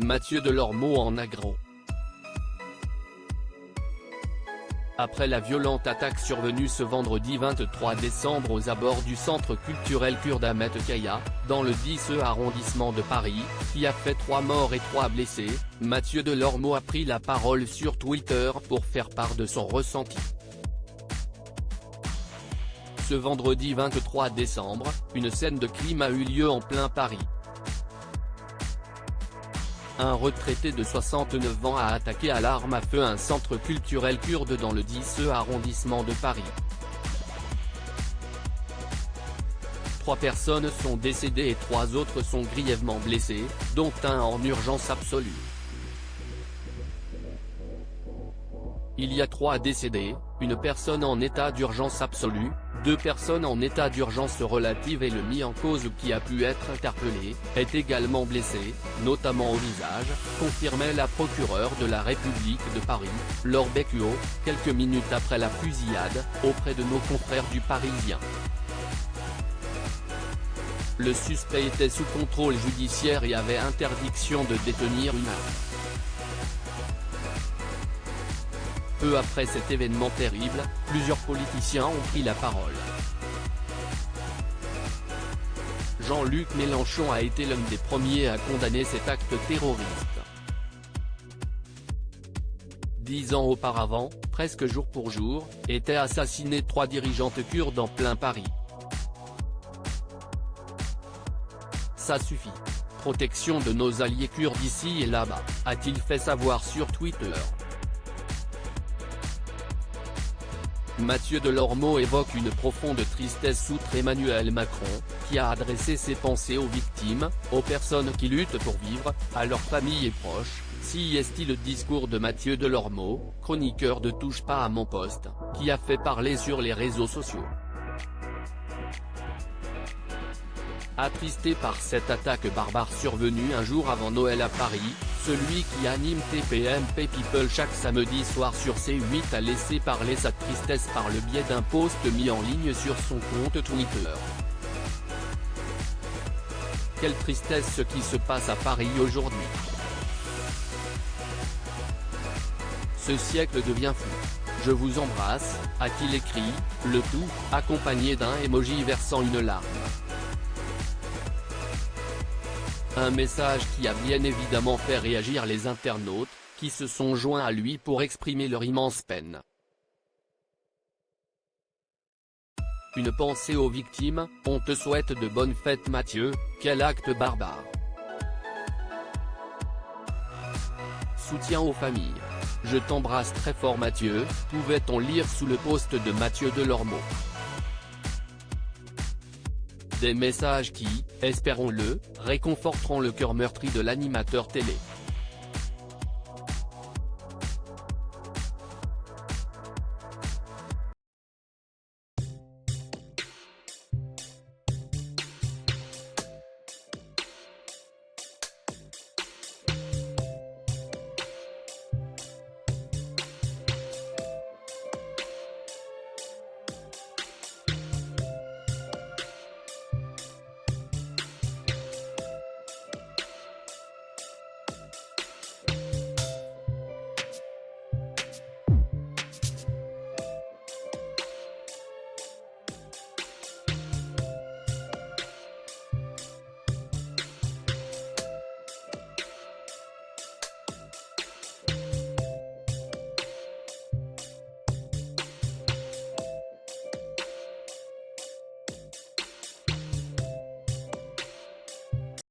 Mathieu Delormeau en aggro. Après la violente attaque survenue ce vendredi 23 décembre aux abords du centre culturel kurde Ahmet Kaya, dans le 10e arrondissement de Paris, qui a fait 3 morts et 3 blessés, Mathieu Delormeau a pris la parole sur Twitter pour faire part de son ressenti. Ce vendredi 23 décembre, une scène de crime a eu lieu en plein Paris. Un retraité de 69 ans a attaqué à l'arme à feu un centre culturel kurde dans le 10e arrondissement de Paris. 3 personnes sont décédées et 3 autres sont grièvement blessées, dont un en urgence absolue. Il y a 3 décédés, une personne en état d'urgence absolue, 2 personnes en état d'urgence relative et le mis en cause qui a pu être interpellé, est également blessé, notamment au visage, confirmait la procureure de la République de Paris, Laure Becqueau, quelques minutes après la fusillade, auprès de nos confrères du Parisien. Le suspect était sous contrôle judiciaire et avait interdiction de détenir une arme. Peu après cet événement terrible, plusieurs politiciens ont pris la parole. Jean-Luc Mélenchon a été l'un des premiers à condamner cet acte terroriste. 10 ans auparavant, presque jour pour jour, étaient assassinés 3 dirigeantes kurdes en plein Paris. Ça suffit. Protection de nos alliés kurdes ici et là-bas, a-t-il fait savoir sur Twitter. Mathieu Delormeau évoque une profonde tristesse outre Emmanuel Macron, qui a adressé ses pensées aux victimes, aux personnes qui luttent pour vivre, à leurs familles et proches. Si est-il le discours de Mathieu Delormeau, chroniqueur de Touche pas à mon poste, qui a fait parler sur les réseaux sociaux. Attristé par cette attaque barbare survenue un jour avant Noël à Paris, celui qui anime TPMP People chaque samedi soir sur C8 a laissé parler sa tristesse par le biais d'un post mis en ligne sur son compte Twitter. Quelle tristesse ce qui se passe à Paris aujourd'hui. Ce siècle devient fou. Je vous embrasse, a-t-il écrit, le tout, accompagné d'un emoji versant une larme. Un message qui a bien évidemment fait réagir les internautes, qui se sont joints à lui pour exprimer leur immense peine. Une pensée aux victimes, on te souhaite de bonnes fêtes Mathieu, quel acte barbare. Soutien aux familles. Je t'embrasse très fort Mathieu, pouvait-on lire sous le post de Mathieu Delormeau. Des messages qui, espérons-le, réconforteront le cœur meurtri de l'animateur télé.